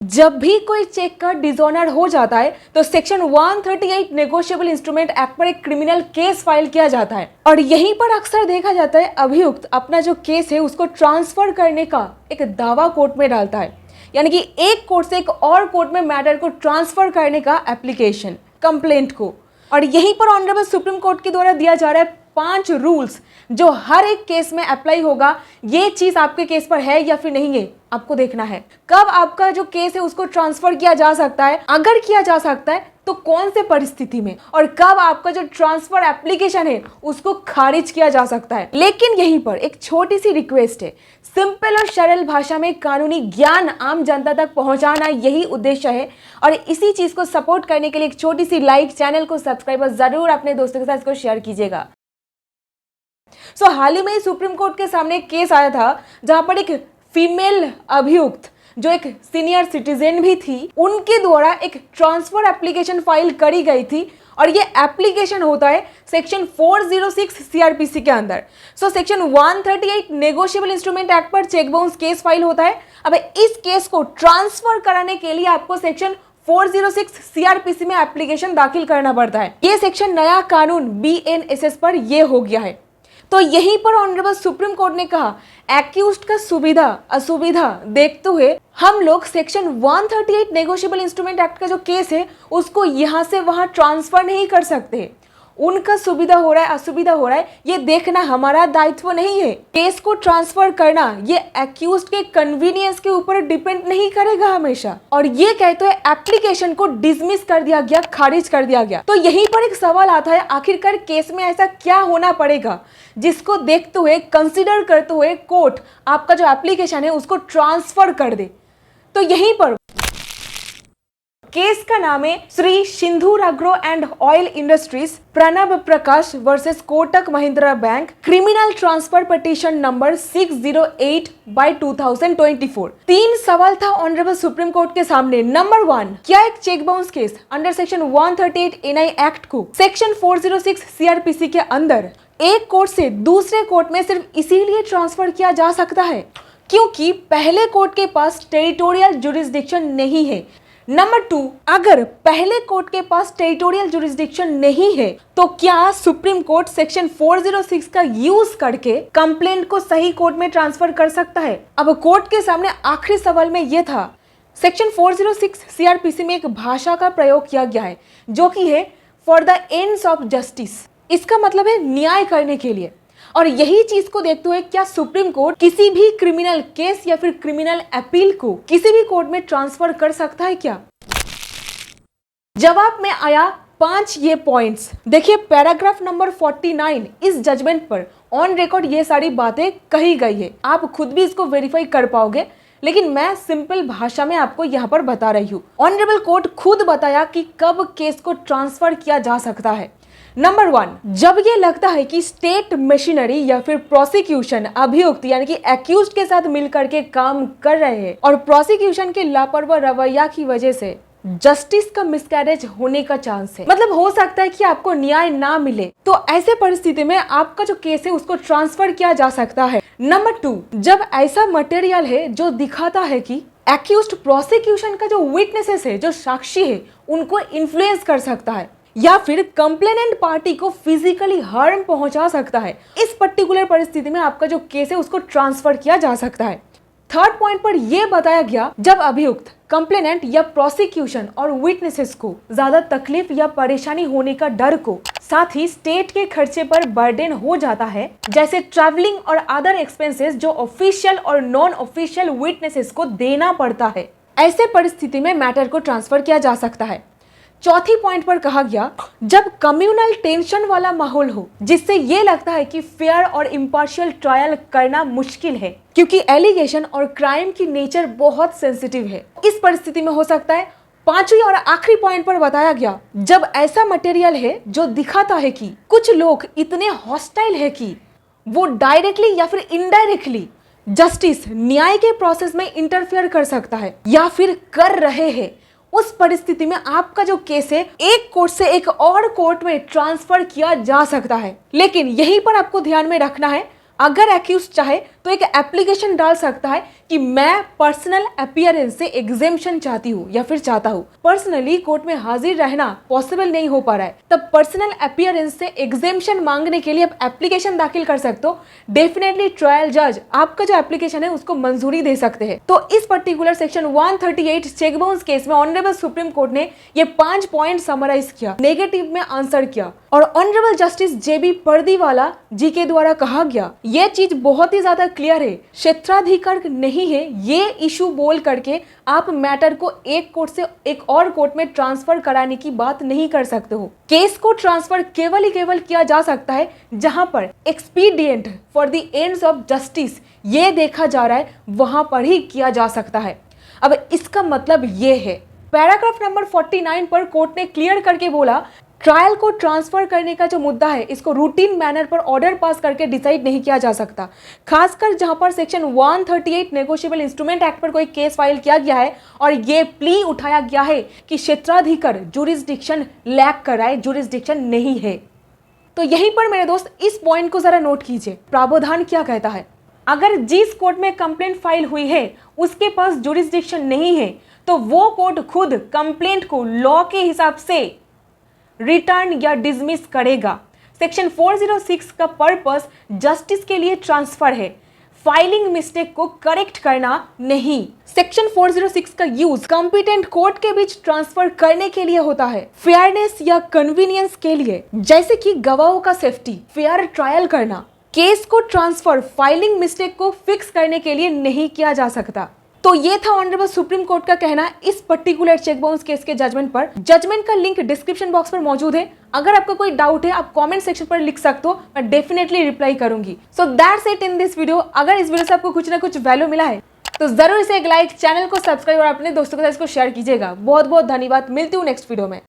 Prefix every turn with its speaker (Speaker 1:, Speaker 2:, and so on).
Speaker 1: जब भी कोई चेक का डिसऑनर हो जाता है तो सेक्शन 138 नेगोशिएबल इंस्ट्रूमेंट एक्ट पर एक क्रिमिनल केस फाइल किया जाता है और यहीं पर अक्सर देखा जाता है अभियुक्त अपना जो केस है उसको ट्रांसफर करने का एक दावा कोर्ट में डालता है, यानी कि एक कोर्ट से एक और कोर्ट में मैटर को ट्रांसफर करने का एप्लीकेशन कंप्लेंट को। और यहीं पर ऑनरेबल सुप्रीम कोर्ट के द्वारा दिया जा रहा है 5 रूल्स जो हर एक केस में अप्लाई होगा। ये चीज आपके केस पर है या फिर नहीं है आपको देखना है। कब आपका जो केस है उसको ट्रांसफर किया जा सकता है, अगर किया जा सकता है तो कौन से परिस्थिति में, और कब आपका जो ट्रांसफर एप्लीकेशन है उसको खारिज किया जा सकता है। लेकिन यहीं पर एक छोटी सी रिक्वेस्ट है, सिंपल और सरल भाषा में कानूनी ज्ञान आम जनता तक पहुंचाना यही उद्देश्य है। और इसी चीज को सपोर्ट करने के लिए एक छोटी सी लाइक, चैनल को सब्सक्राइब और जरूर अपने दोस्तों के साथ इसको शेयर कीजिएगा। हाल ही में सुप्रीम कोर्ट के सामने एक केस आया था जहां पर एक फीमेल अभियुक्त जो एक सीनियर सिटीजन भी थी, उनके द्वारा एक ट्रांसफर एप्लीकेशन फाइल करी गई थी और ये एप्लीकेशन होता है सेक्शन 406 सीआरपीसी के अंदर। सेक्शन 138 नेगोशिएबल इंस्ट्रूमेंट एक्ट पर चेक बाउंस केस फाइल होता है। अब इस केस को ट्रांसफर कराने के लिए आपको सेक्शन 406 सीआरपीसी में एप्लीकेशन दाखिल करना पड़ता है। ये सेक्शन नया कानून बीएनएसएस पर ये हो गया है। तो यहीं पर ऑनरेबल सुप्रीम कोर्ट ने कहा एक्यूज्ड का सुविधा असुविधा देखते हुए हम लोग सेक्शन 138 नेगोशिएबल इंस्ट्रूमेंट एक्ट का जो केस है उसको यहां से वहां ट्रांसफर नहीं कर सकते। उनका सुविधा हो रहा है असुविधा हो रहा है ये देखना हमारा दायित्व नहीं है। केस को ट्रांसफर करना ये एक्यूज्ड के कन्वीनियंस के ऊपर डिपेंड नहीं करेगा हमेशा। और ये कहते हुए एप्लीकेशन को डिसमिस कर दिया गया, खारिज कर दिया गया। तो यहीं पर एक सवाल आता है, आखिरकार केस में ऐसा क्या होना पड़ेगा जिसको देखते हुए, कंसिडर करते हुए कोर्ट आपका जो एप्लीकेशन है उसको ट्रांसफर कर दे। तो यहीं पर केस का नाम है Shri Sindoor agro and oil industries Pranab Prakash versus Kotak Mahindra bank criminal transfer petition number 608/2024। 3 सवाल था ऑनरेबल सुप्रीम कोर्ट के सामने। नंबर 1, क्या एक cheque bounce case under section 138 NI act को सेक्शन 406 सीआरपीसी के अंदर एक कोर्ट से दूसरे कोर्ट में सिर्फ इसीलिए ट्रांसफर किया जा सकता है क्योंकि पहले कोर्ट के पास टेरिटोरियल जुरिस्डिक्शन नहीं है। नंबर 2, अगर पहले कोर्ट के पास टेरिटोरियल जुरिस्डिक्शन नहीं है तो क्या सुप्रीम कोर्ट सेक्शन 406 का यूज करके कंप्लेंट को सही कोर्ट में ट्रांसफर कर सकता है। अब कोर्ट के सामने आखिरी सवाल में यह था, सेक्शन 406 सीआरपीसी में एक भाषा का प्रयोग किया गया है जो कि है for the ends of justice. इसका मतलब है न्याय करने के लिए। और यही चीज को देखते हुए क्या सुप्रीम कोर्ट किसी भी क्रिमिनल केस या फिर क्रिमिनल अपील को किसी भी कोर्ट में ट्रांसफर कर सकता है क्या? जवाब में आया 5 ये पॉइंट्स। देखिए पैराग्राफ नंबर 49 इस जजमेंट पर ऑन रिकॉर्ड ये सारी बातें कही गई है। आप खुद भी इसको वेरीफाई कर पाओगे, लेकिन मैं सिंपल भाषा में आपको यहाँ पर बता रही हूँ। ऑनरेबल कोर्ट खुद बताया कि कब केस को ट्रांसफर किया जा सकता है। नंबर 1, जब ये लगता है कि स्टेट मशीनरी या फिर प्रोसिक्यूशन अभियुक्त यानी कि एक्यूज्ड के साथ मिलकर के काम कर रहे हैं और प्रोसिक्यूशन के लापरवाह रवैया की वजह से जस्टिस का मिसकैरेज होने का चांस है, मतलब हो सकता है कि आपको न्याय ना मिले, तो ऐसे परिस्थिति में आपका जो केस है उसको ट्रांसफर किया जा सकता है। नंबर 2, जब ऐसा मटेरियल है जो दिखाता है कि एक्यूज्ड प्रोसिक्यूशन का जो विटनेसेस है, जो साक्षी है, उनको इन्फ्लुएंस कर सकता है या फिर कंप्लेनेंट पार्टी को फिजिकली हार्म पहुंचा सकता है, इस पर्टिकुलर परिस्थिति में आपका जो केस है उसको ट्रांसफर किया जा सकता है। थर्ड पॉइंट पर यह बताया गया, जब अभियुक्त कंप्लेनेंट या प्रोसिक्यूशन और विटनेसेस को ज्यादा तकलीफ या परेशानी होने का डर को, साथ ही स्टेट के खर्चे पर बर्डन हो जाता है, जैसे ट्रैवलिंग और अदर एक्सपेंसेस जो ऑफिशियल और नॉन ऑफिशियल विटनेसेस को देना पड़ता है, ऐसे परिस्थिति में मैटर को ट्रांसफर किया जा सकता है। चौथी पॉइंट पर कहा गया, जब कम्युनल टेंशन वाला माहौल हो जिससे ये लगता है कि फेयर और इम्पार्शियल ट्रायल करना मुश्किल है क्योंकि एलिगेशन और क्राइम की नेचर बहुत सेंसिटिव है, इस परिस्थिति में हो सकता है। पांचवी और आखिरी पॉइंट पर बताया गया, जब ऐसा मटेरियल है जो दिखाता है कि कुछ लोग इतने हॉस्टाइल है कि वो डायरेक्टली या फिर इनडायरेक्टली जस्टिस न्याय के प्रोसेस में इंटरफेयर कर सकता है या फिर कर रहे हैं, उस परिस्थिति में आपका जो केस है एक कोर्ट से एक और कोर्ट में ट्रांसफर किया जा सकता है। लेकिन यहीं पर आपको ध्यान में रखना है, अगर एक्यूज चाहे तो एक एप्लीकेशन डाल सकता है कि मैं पर्सनल अपीयरेंस से एग्जेम्पशन चाहती हूँ या फिर चाहता हूँ। पर्सनली कोर्ट में हाजिर रहना पॉसिबल नहीं हो पा रहा है, तब पर्सनल अपीयरेंस से एग्जेम्पशन मांगने के लिए आप एप्लीकेशन दाखिल कर सकते हो। डेफिनेटली ट्रायल जज आपका जो एप्लीकेशन है उसको मंजूरी दे सकते हैं। तो इस particular section 138 check bounce case में ऑनरेबल सुप्रीम कोर्ट ने ये 5 पॉइंट समराइज किया, नेगेटिव में आंसर किया और ऑनरेबल जस्टिस जेबी पर्दीवाला जी के द्वारा कहा गया ये चीज बहुत ही ज्यादा क्लियर है, क्षेत्राधिकार नहीं है ये इशू बोल करके आप मैटर को एक कोर्ट से एक और कोर्ट में ट्रांसफर कराने की बात नहीं कर सकते हो। केस को ट्रांसफर केवल किया जा सकता है जहां पर expedient for the ends of justice ये देखा जा रहा है वहां पर ही किया जा सकता है। अब इसका मतलब ये है, पैराग्राफ नंबर 49 पर कोर्ट ने क्लियर करके बोला ट्रायल को ट्रांसफर करने का जो मुद्दा है इसको रूटीन मैनर पर ऑर्डर पास करके डिसाइड नहीं किया जा सकता। खासकर जहां पर सेक्शन 138 नेगोशिएबल इंस्ट्रूमेंट एक्ट पर कोई केस फाइल किया गया है और ये प्ली उठाया गया है कि क्षेत्राधिकार जुरिस्डिक्शन लैक कर रहा है, जुरिस्डिक्शन नहीं है। तो यहीं पर मेरे दोस्त इस पॉइंट को जरा नोट कीजिए, प्रावधान क्या कहता है। अगर जिस कोर्ट में कंप्लेंट फाइल हुई है उसके पास जुरिस्डिक्शन नहीं है तो वो कोर्ट खुद कंप्लेंट को लॉ के हिसाब से रिटर्न या डिसमिस करेगा। सेक्शन 406 का पर्पस जस्टिस के लिए ट्रांसफर है, फाइलिंग मिस्टेक को करेक्ट करना नहीं। सेक्शन 406 का यूज कॉम्पिटेंट कोर्ट के बीच ट्रांसफर करने के लिए होता है, फेयरनेस या कन्वीनियंस के लिए, जैसे कि गवाहों का सेफ्टी, फेयर ट्रायल करना। केस को ट्रांसफर फाइलिंग मिस्टेक को फिक्स करने के लिए नहीं किया जा सकता। तो ये था ऑनरेबल सुप्रीम कोर्ट का कहना इस पर्टिकुलर चेक बाउंस केस के जजमेंट पर। जजमेंट का लिंक डिस्क्रिप्शन बॉक्स पर मौजूद है। अगर आपका कोई डाउट है आप कमेंट सेक्शन पर लिख सकते हो, मैं डेफिनेटली रिप्लाई करूंगी। So that's it in this video. अगर इस वीडियो से आपको कुछ ना कुछ वैल्यू मिला है तो जरूर इसे एक लाइक, चैनल को सब्सक्राइब और अपने दोस्तों के साथ इसको शेयर कीजिएगा। बहुत बहुत धन्यवाद, मिलती हूँ नेक्स्ट वीडियो में।